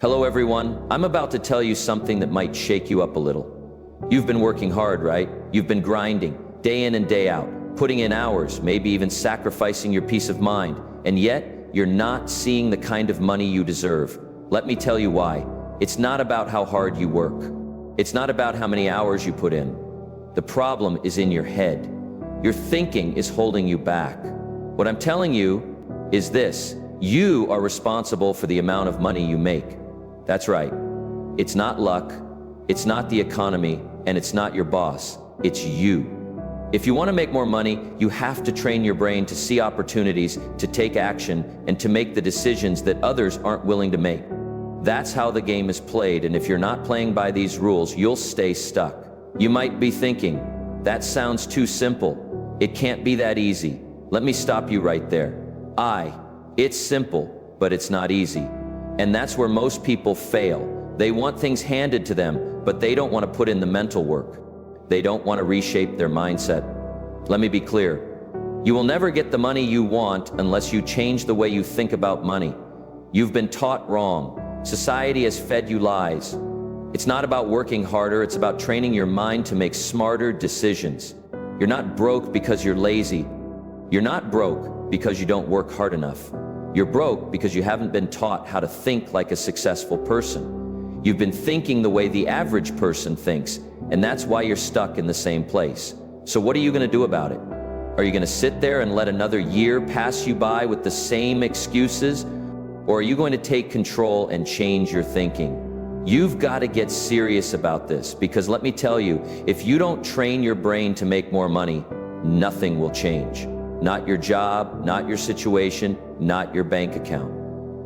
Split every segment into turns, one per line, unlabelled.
Hello everyone, I'm about to tell you something that might shake you up a little. You've been working hard, right? You've been grinding, day in and day out, putting in hours, maybe even sacrificing your peace of mind, and yet you're not seeing the kind of money you deserve. Let me tell you why. It's not about how hard you work. It's not about how many hours you put in. The problem is in your head. Your thinking is holding you back. What I'm telling you is this: you are responsible for the amount of money you make. That's right. It's not luck, it's not the economy, and it's not your boss. It's you. If you want to make more money, you have to train your brain to see opportunities, to take action, and to make the decisions that others aren't willing to make. That's how the game is played, and if you're not playing by these rules, you'll stay stuck. You might be thinking, that sounds too simple. It can't be that easy. Let me stop you right there. It's simple, but it's not easy. And that's where most people fail. They want things handed to them, but they don't want to put in the mental work. They don't want to reshape their mindset. Let me be clear. You will never get the money you want unless you change the way you think about money. You've been taught wrong. Society has fed you lies. It's not about working harder, it's about training your mind to make smarter decisions. You're not broke because you're lazy. You're not broke because you don't work hard enough. You're broke because you haven't been taught how to think like a successful person. You've been thinking the way the average person thinks, and that's why you're stuck in the same place. So what are you going to do about it? Are you going to sit there and let another year pass you by with the same excuses? Or are you going to take control and change your thinking? You've got to get serious about this, because let me tell you, if you don't train your brain to make more money, nothing will change. Not your job, not your situation, not your bank account.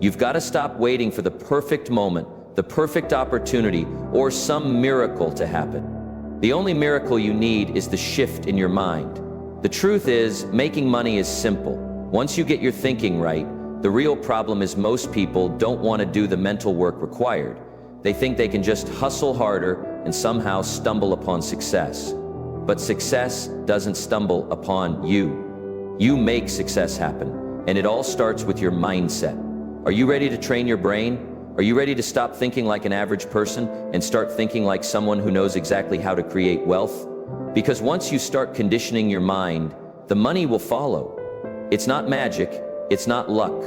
You've got to stop waiting for the perfect moment, the perfect opportunity, or some miracle to happen. The only miracle you need is the shift in your mind. The truth is, making money is simple. Once you get your thinking right, the real problem is most people don't want to do the mental work required. They think they can just hustle harder and somehow stumble upon success. But success doesn't stumble upon you. You make success happen, and it all starts with your mindset. Are you ready to train your brain? Are you ready to stop thinking like an average person and start thinking like someone who knows exactly how to create wealth? Because once you start conditioning your mind, the money will follow. It's not magic, it's not luck.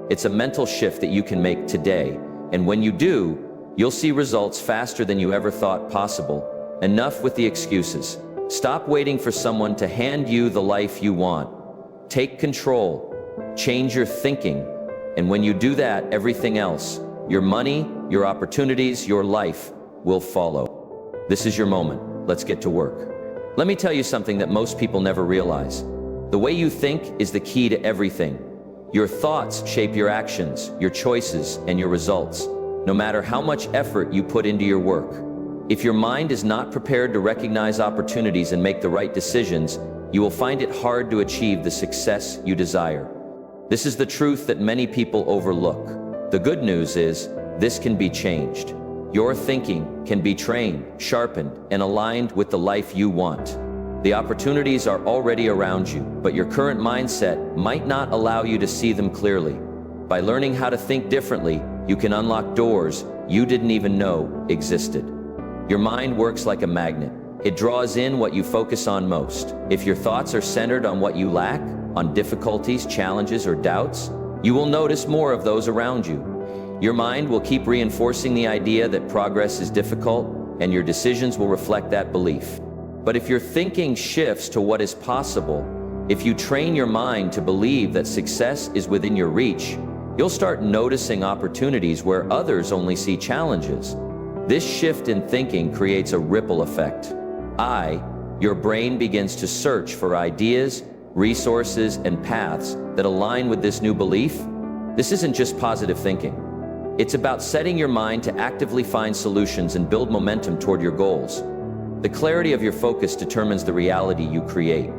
It's a mental shift that you can make today, and when you do, you'll see results faster than you ever thought possible. Enough with the excuses. Stop waiting for someone to hand you the life you want. Take control, change your thinking, and when you do that, everything else, your money, your opportunities, your life, will follow. This is your moment. Let's get to work. Let me tell you something that most people never realize. The way you think is the key to everything. Your thoughts shape your actions, your choices, and your results, no matter how much effort you put into your work. If your mind is not prepared to recognize opportunities and make the right decisions, you will find it hard to achieve the success you desire. This is the truth that many people overlook. The good news is, this can be changed. Your thinking can be trained, sharpened, and aligned with the life you want. The opportunities are already around you, but your current mindset might not allow you to see them clearly. By learning how to think differently, you can unlock doors you didn't even know existed. Your mind works like a magnet. It draws in what you focus on most. If your thoughts are centered on what you lack, on difficulties, challenges, or doubts, you will notice more of those around you. Your mind will keep reinforcing the idea that progress is difficult, and your decisions will reflect that belief. But if your thinking shifts to what is possible, if you train your mind to believe that success is within your reach, you'll start noticing opportunities where others only see challenges. This shift in thinking creates a ripple effect. Your brain begins to search for ideas, resources, and paths that align with this new belief. This isn't just positive thinking. It's about setting your mind to actively find solutions and build momentum toward your goals. The clarity of your focus determines the reality you create.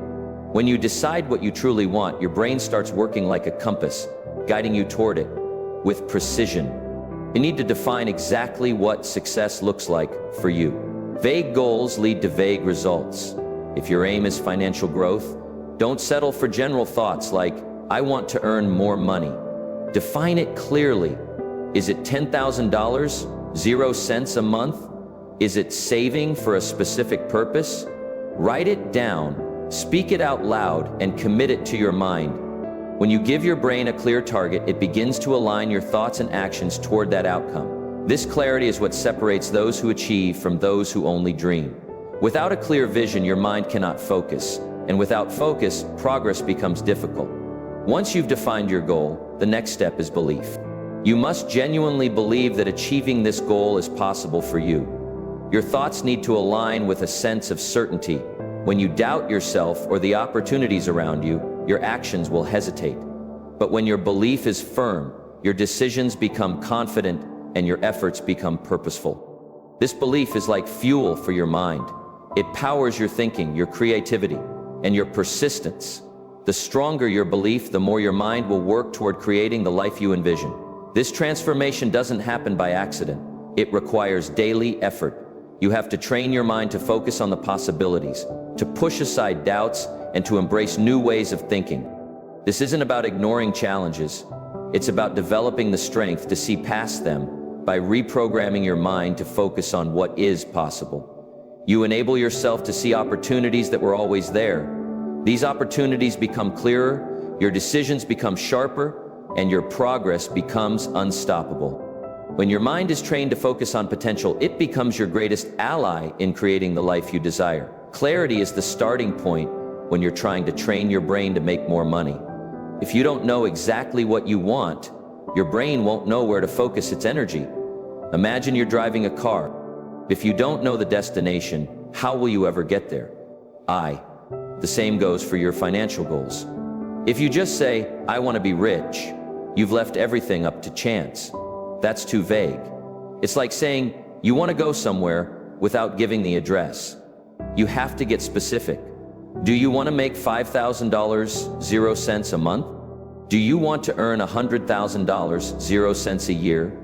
When you decide what you truly want, your brain starts working like a compass, guiding you toward it with precision. You need to define exactly what success looks like for you. Vague goals lead to vague results. If your aim is financial growth, don't settle for general thoughts like, I want to earn more money. Define it clearly. Is it $10,000? 0 cents a month? Is it saving for a specific purpose? Write it down, speak it out loud, and commit it to your mind. When you give your brain a clear target, it begins to align your thoughts and actions toward that outcome. This clarity is what separates those who achieve from those who only dream. Without a clear vision, your mind cannot focus, and without focus, progress becomes difficult. Once you've defined your goal, the next step is belief. You must genuinely believe that achieving this goal is possible for you. Your thoughts need to align with a sense of certainty. When you doubt yourself or the opportunities around you, your actions will hesitate. But when your belief is firm, your decisions become confident and your efforts become purposeful. This belief is like fuel for your mind. It powers your thinking, your creativity, and your persistence. The stronger your belief, the more your mind will work toward creating the life you envision. This transformation doesn't happen by accident. It requires daily effort. You have to train your mind to focus on the possibilities, to push aside doubts, and to embrace new ways of thinking. This isn't about ignoring challenges. It's about developing the strength to see past them by reprogramming your mind to focus on what is possible. You enable yourself to see opportunities that were always there. These opportunities become clearer, your decisions become sharper, and your progress becomes unstoppable. When your mind is trained to focus on potential, it becomes your greatest ally in creating the life you desire. Clarity is the starting point when you're trying to train your brain to make more money. If you don't know exactly what you want, your brain won't know where to focus its energy. Imagine you're driving a car. If you don't know the destination, how will you ever get there? The same goes for your financial goals. If you just say, I want to be rich, you've left everything up to chance. That's too vague. It's like saying, you want to go somewhere without giving the address. You have to get specific. Do you want to make $5,000, 0 cents a month? Do you want to earn $100,000, 0 cents a year?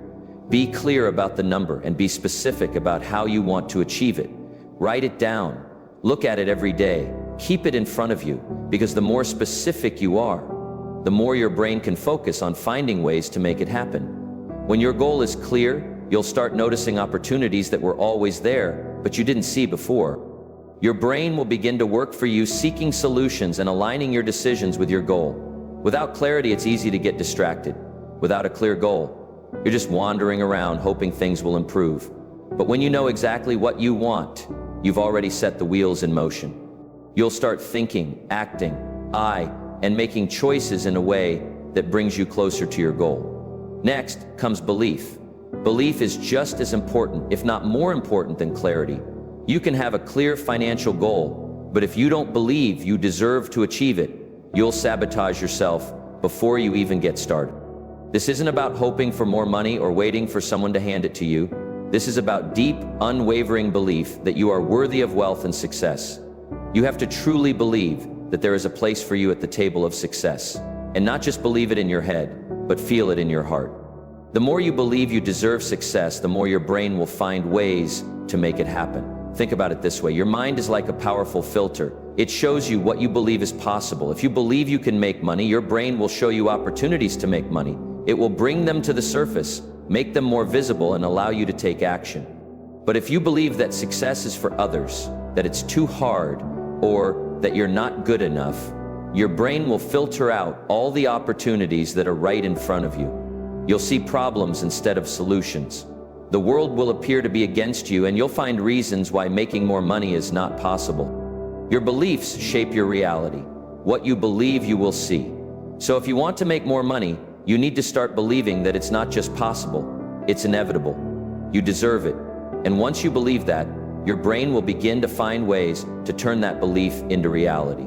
Be clear about the number and be specific about how you want to achieve it. Write it down. Look at it every day. Keep it in front of you, because the more specific you are, the more your brain can focus on finding ways to make it happen. When your goal is clear, you'll start noticing opportunities that were always there, but you didn't see before. Your brain will begin to work for you, seeking solutions and aligning your decisions with your goal. Without clarity, it's easy to get distracted. Without a clear goal, you're just wandering around hoping things will improve. But when you know exactly what you want, you've already set the wheels in motion. You'll start thinking, acting, and making choices in a way that brings you closer to your goal. Next comes belief. Belief is just as important, if not more important than clarity. You can have a clear financial goal, but if you don't believe you deserve to achieve it, you'll sabotage yourself before you even get started. This isn't about hoping for more money or waiting for someone to hand it to you. This is about deep, unwavering belief that you are worthy of wealth and success. You have to truly believe that there is a place for you at the table of success, and not just believe it in your head, but feel it in your heart. The more you believe you deserve success, the more your brain will find ways to make it happen. Think about it this way. Your mind is like a powerful filter. It shows you what you believe is possible. If you believe you can make money, your brain will show you opportunities to make money. It will bring them to the surface, make them more visible, and allow you to take action. But if you believe that success is for others, that it's too hard, or that you're not good enough, your brain will filter out all the opportunities that are right in front of you. You'll see problems instead of solutions. The world will appear to be against you, and you'll find reasons why making more money is not possible. Your beliefs shape your reality. What you believe, you will see. So if you want to make more money, you need to start believing that it's not just possible, it's inevitable. You deserve it. And once you believe that, your brain will begin to find ways to turn that belief into reality.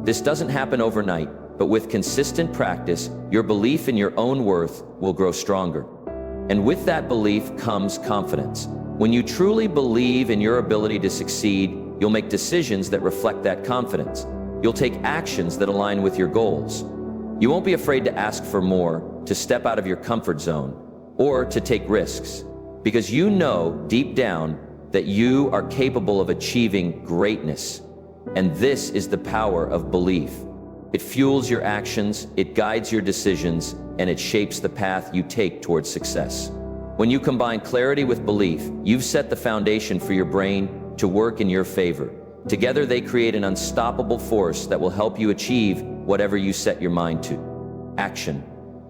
This doesn't happen overnight, but with consistent practice, your belief in your own worth will grow stronger. And with that belief comes confidence. When you truly believe in your ability to succeed, you'll make decisions that reflect that confidence. You'll take actions that align with your goals. You won't be afraid to ask for more, to step out of your comfort zone, or to take risks, because you know deep down that you are capable of achieving greatness. And this is the power of belief. It fuels your actions, it guides your decisions, and it shapes the path you take towards success. When you combine clarity with belief, you've set the foundation for your brain to work in your favor. Together they create an unstoppable force that will help you achieve whatever you set your mind to. Action.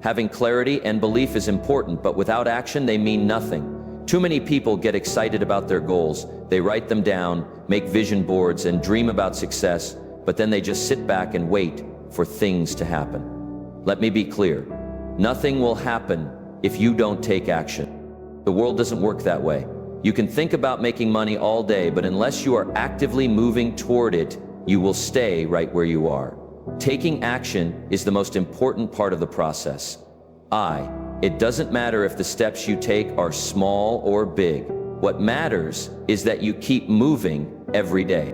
Having clarity and belief is important, but without action they mean nothing. Too many people get excited about their goals. They write them down, make vision boards, and dream about success, but then they just sit back and wait for things to happen. Let me be clear. Nothing will happen if you don't take action. The world doesn't work that way. You can think about making money all day, but unless you are actively moving toward it, you will stay right where you are. Taking action is the most important part of the process. It doesn't matter if the steps you take are small or big. What matters is that you keep moving every day.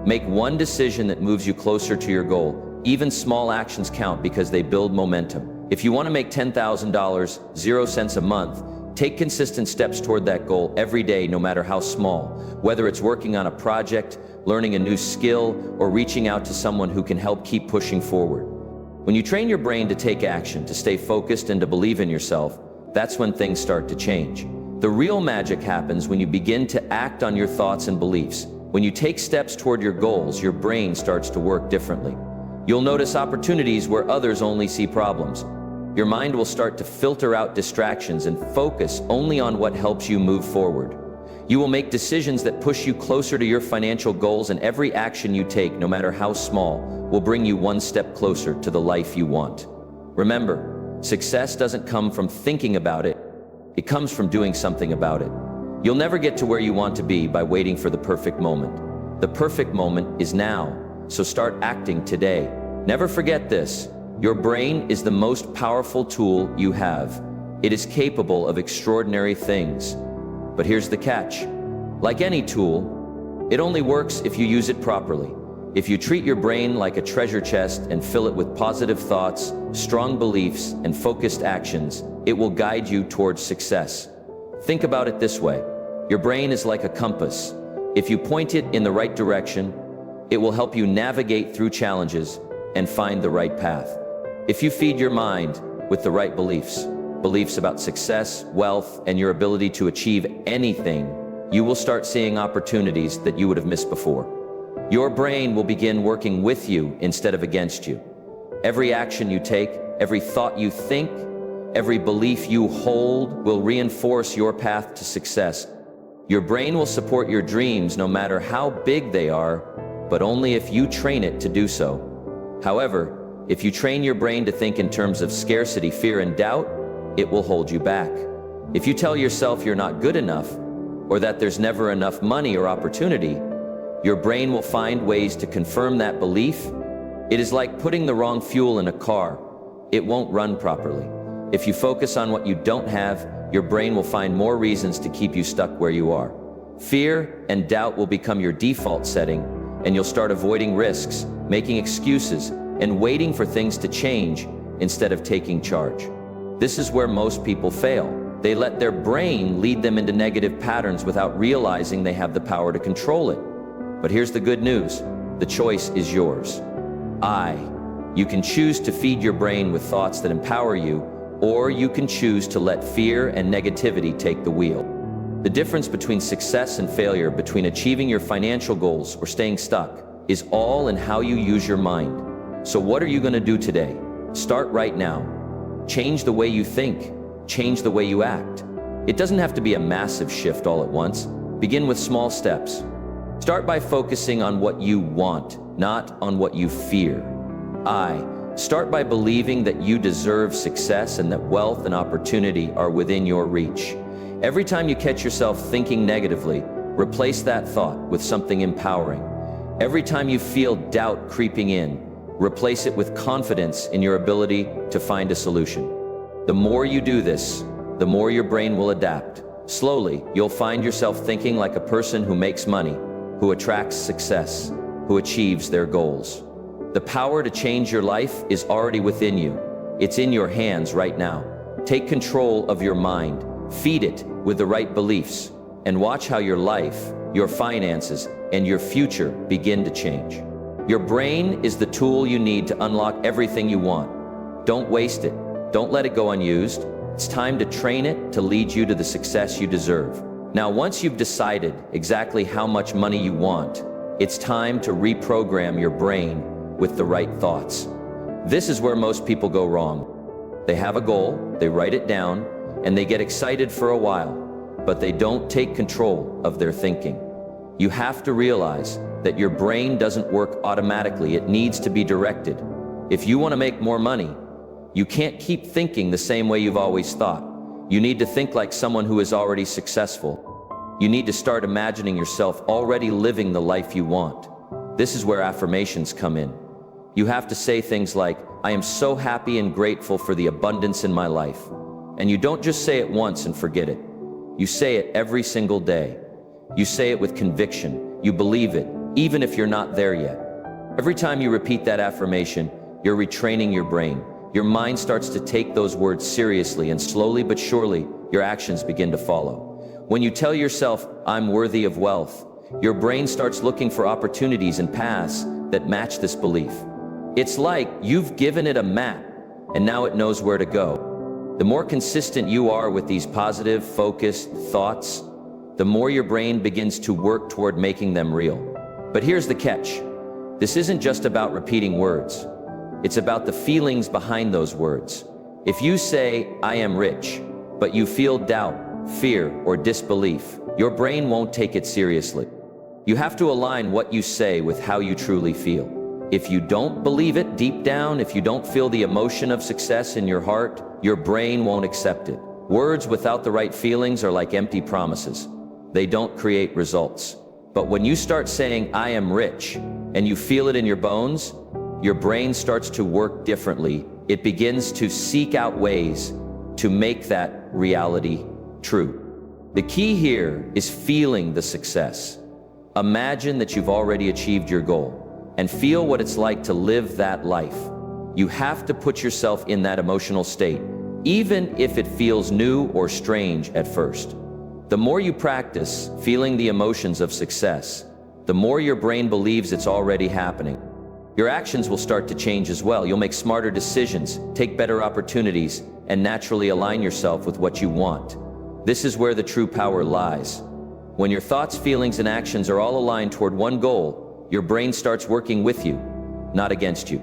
Make one decision that moves you closer to your goal. Even small actions count because they build momentum. If you want to make $10,000, 0 cents a month, take consistent steps toward that goal every day, no matter how small. Whether it's working on a project, learning a new skill, or reaching out to someone who can help keep pushing forward. When you train your brain to take action, to stay focused, and to believe in yourself, that's when things start to change. The real magic happens when you begin to act on your thoughts and beliefs. When you take steps toward your goals, your brain starts to work differently. You'll notice opportunities where others only see problems. Your mind will start to filter out distractions and focus only on what helps you move forward. You will make decisions that push you closer to your financial goals, and every action you take, no matter how small, will bring you one step closer to the life you want. Remember, success doesn't come from thinking about it. It comes from doing something about it. You'll never get to where you want to be by waiting for the perfect moment. The perfect moment is now, so start acting today. Never forget this. Your brain is the most powerful tool you have. It is capable of extraordinary things. But here's the catch. Like any tool, it only works if you use it properly. If you treat your brain like a treasure chest and fill it with positive thoughts, strong beliefs, and focused actions, it will guide you towards success. Think about it this way. Your brain is like a compass. If you point it in the right direction, it will help you navigate through challenges and find the right path. If you feed your mind with the right beliefs about success, wealth, and your ability to achieve anything, you will start seeing opportunities that you would have missed before. Your brain will begin working with you instead of against you. Every action you take, every thought you think, every belief you hold will reinforce your path to success. Your brain will support your dreams no matter how big they are, but only if you train it to do so. However, if you train your brain to think in terms of scarcity, fear, and doubt, it will hold you back. If you tell yourself you're not good enough, or that there's never enough money or opportunity, your brain will find ways to confirm that belief. It is like putting the wrong fuel in a car. It won't run properly. If you focus on what you don't have, your brain will find more reasons to keep you stuck where you are. Fear and doubt will become your default setting, and you'll start avoiding risks, making excuses, and waiting for things to change instead of taking charge. This is where most people fail. They let their brain lead them into negative patterns without realizing they have the power to control it. But here's the good news. The choice is yours. You can choose to feed your brain with thoughts that empower you, or you can choose to let fear and negativity take the wheel. The difference between success and failure, between achieving your financial goals or staying stuck, is all in how you use your mind. So what are you going to do today? Start right now. Change the way you think. Change the way you act. It doesn't have to be a massive shift all at once. Begin with small steps. Start by focusing on what you want, not on what you fear. Start by believing that you deserve success and that wealth and opportunity are within your reach. Every time you catch yourself thinking negatively, replace that thought with something empowering. Every time you feel doubt creeping in, replace it with confidence in your ability to find a solution. The more you do this, the more your brain will adapt. Slowly, you'll find yourself thinking like a person who makes money, who attracts success, who achieves their goals. The power to change your life is already within you. It's in your hands right now. Take control of your mind, feed it with the right beliefs, and watch how your life, your finances, and your future begin to change. Your brain is the tool you need to unlock everything you want. Don't waste it. Don't let it go unused. It's time to train it to lead you to the success you deserve. Now, once you've decided exactly how much money you want, it's time to reprogram your brain with the right thoughts. This is where most people go wrong. They have a goal, they write it down, and they get excited for a while, but they don't take control of their thinking. You have to realize that your brain doesn't work automatically. It needs to be directed. If you want to make more money, you can't keep thinking the same way you've always thought. You need to think like someone who is already successful. You need to start imagining yourself already living the life you want. This is where affirmations come in. You have to say things like, I am so happy and grateful for the abundance in my life. And you don't just say it once and forget it. You say it every single day. You say it with conviction. You believe it, even if you're not there yet. Every time you repeat that affirmation, you're retraining your brain. Your mind starts to take those words seriously, and slowly but surely, your actions begin to follow. When you tell yourself, I'm worthy of wealth, your brain starts looking for opportunities and paths that match this belief. It's like you've given it a map, and now it knows where to go. The more consistent you are with these positive, focused thoughts, the more your brain begins to work toward making them real. But here's the catch. This isn't just about repeating words. It's about the feelings behind those words. If you say, I am rich, but you feel doubt, fear, or disbelief, your brain won't take it seriously. You have to align what you say with how you truly feel. If you don't believe it deep down, if you don't feel the emotion of success in your heart, your brain won't accept it. Words without the right feelings are like empty promises. They don't create results. But when you start saying, I am rich, and you feel it in your bones, your brain starts to work differently. It begins to seek out ways to make that reality true. The key here is feeling the success. Imagine that you've already achieved your goal, and feel what it's like to live that life. You have to put yourself in that emotional state, even if it feels new or strange at first. The more you practice feeling the emotions of success, the more your brain believes it's already happening. Your actions will start to change as well. You'll make smarter decisions, take better opportunities, and naturally align yourself with what you want. This is where the true power lies. When your thoughts, feelings, and actions are all aligned toward one goal, your brain starts working with you, not against you.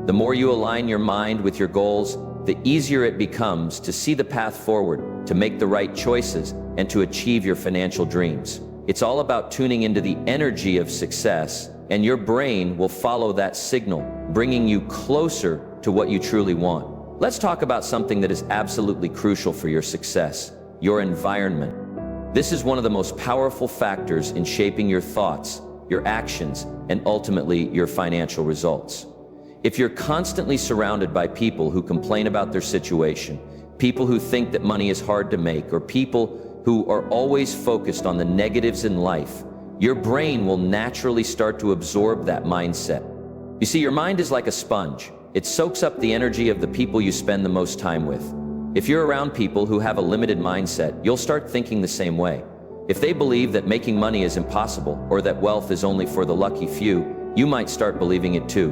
The more you align your mind with your goals, the easier it becomes to see the path forward, to make the right choices, and to achieve your financial dreams. It's all about tuning into the energy of success, and your brain will follow that signal, bringing you closer to what you truly want. Let's talk about something that is absolutely crucial for your success: your environment. This is one of the most powerful factors in shaping your thoughts, your actions, and ultimately your financial results. If you're constantly surrounded by people who complain about their situation, people who think that money is hard to make, or people who are always focused on the negatives in life, your brain will naturally start to absorb that mindset. You see, your mind is like a sponge. It soaks up the energy of the people you spend the most time with. If you're around people who have a limited mindset, you'll start thinking the same way. If they believe that making money is impossible, or that wealth is only for the lucky few, you might start believing it too.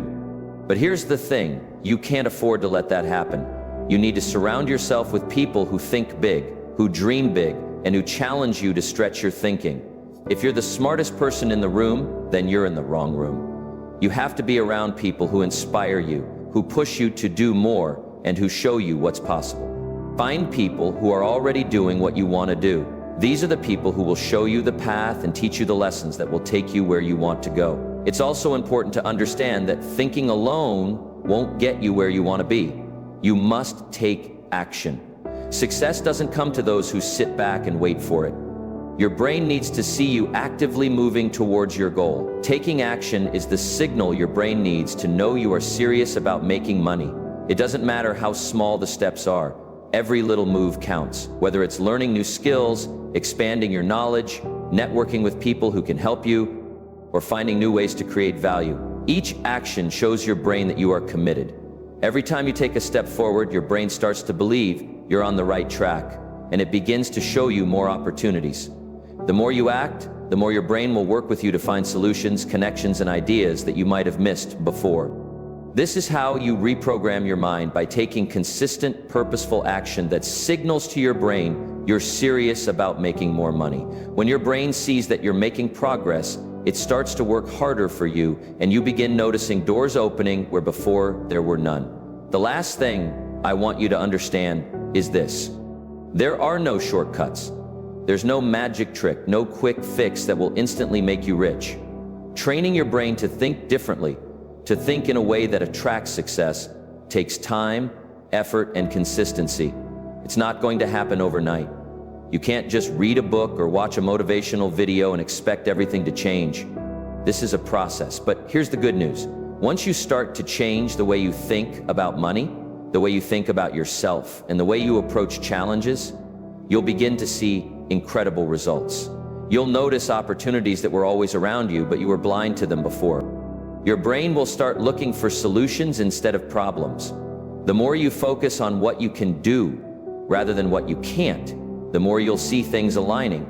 But here's the thing, you can't afford to let that happen. You need to surround yourself with people who think big, who dream big, and who challenge you to stretch your thinking. If you're the smartest person in the room, then you're in the wrong room. You have to be around people who inspire you, who push you to do more, and who show you what's possible. Find people who are already doing what you want to do. These are the people who will show you the path and teach you the lessons that will take you where you want to go. It's also important to understand that thinking alone won't get you where you want to be. You must take action. Success doesn't come to those who sit back and wait for it. Your brain needs to see you actively moving towards your goal. Taking action is the signal your brain needs to know you are serious about making money. It doesn't matter how small the steps are. Every little move counts, whether it's learning new skills, expanding your knowledge, networking with people who can help you, or finding new ways to create value. Each action shows your brain that you are committed. Every time you take a step forward, your brain starts to believe you're on the right track, and it begins to show you more opportunities. The more you act, the more your brain will work with you to find solutions, connections, and ideas that you might have missed before. This is how you reprogram your mind, by taking consistent, purposeful action that signals to your brain you're serious about making more money. When your brain sees that you're making progress, it starts to work harder for you, and you begin noticing doors opening where before there were none. The last thing I want you to understand is this: there are no shortcuts. There's no magic trick, no quick fix that will instantly make you rich. Training your brain to think differently, to think in a way that attracts success, takes time, effort, and consistency. It's not going to happen overnight. You can't just read a book or watch a motivational video and expect everything to change. This is a process, but here's the good news. Once you start to change the way you think about money, the way you think about yourself, and the way you approach challenges, you'll begin to see incredible results. You'll notice opportunities that were always around you, but you were blind to them before. Your brain will start looking for solutions instead of problems. The more you focus on what you can do rather than what you can't, the more you'll see things aligning.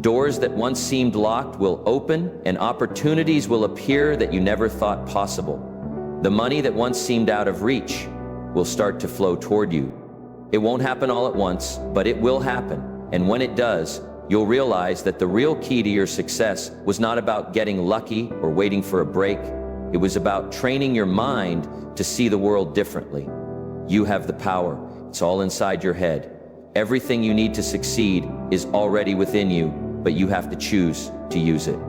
Doors that once seemed locked will open, and opportunities will appear that you never thought possible. The money that once seemed out of reach will start to flow toward you. It won't happen all at once, but it will happen. And when it does, you'll realize that the real key to your success was not about getting lucky or waiting for a break. It was about training your mind to see the world differently. You have the power. It's all inside your head. Everything you need to succeed is already within you, but you have to choose to use it.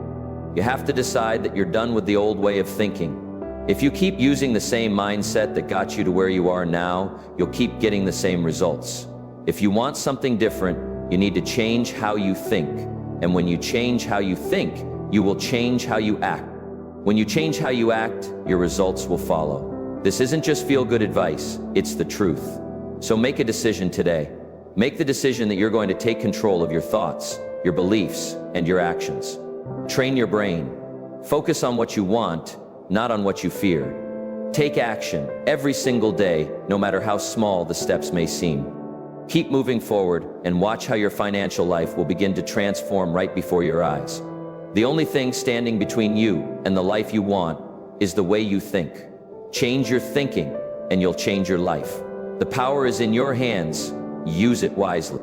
You have to decide that you're done with the old way of thinking. If you keep using the same mindset that got you to where you are now, you'll keep getting the same results. If you want something different, you need to change how you think. And when you change how you think, you will change how you act. When you change how you act, your results will follow. This isn't just feel-good advice, it's the truth. So make a decision today. Make the decision that you're going to take control of your thoughts, your beliefs, and your actions. Train your brain. Focus on what you want, not on what you fear. Take action every single day, no matter how small the steps may seem. Keep moving forward and watch how your financial life will begin to transform right before your eyes. The only thing standing between you and the life you want is the way you think. Change your thinking and you'll change your life. The power is in your hands. Use it wisely.